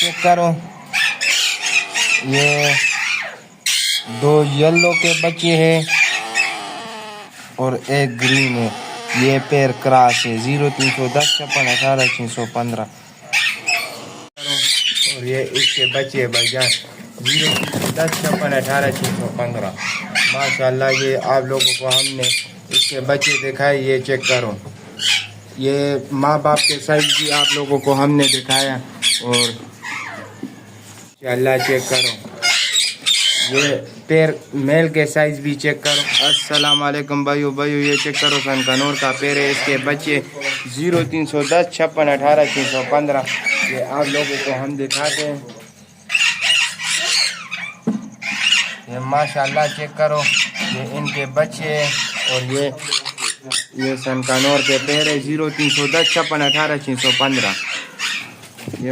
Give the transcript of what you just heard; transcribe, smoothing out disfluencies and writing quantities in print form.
Check کرو، یہ 2 yellow کے بچے ہیں اور 1 گرین ہے، یہ پیر کراس ہے 03105618 اور یہ اس کے بچے بھائی جان 03105618 ماشاء اللہ۔ یہ آپ لوگوں کو ہم نے اس کے بچے دکھائے، یہ چیک کرو، یہ ماں باپ کے سائز بھی آپ لوگوں کو ہم نے دکھایا، اور اللہ چیک کرو، یہ پیر میل کے سائز بھی چیک کرو۔ السلام علیکم بھائیو، یہ چیک کرو سنکنور کا پیر ہے، اس کے بچے 03105618 یہ آپ لوگوں کو ہم دکھاتے ہیں، یہ ماشاءاللہ چیک کرو، یہ ان کے بچے اور یہ سنکنور کے پیر ہے 03105618 یہ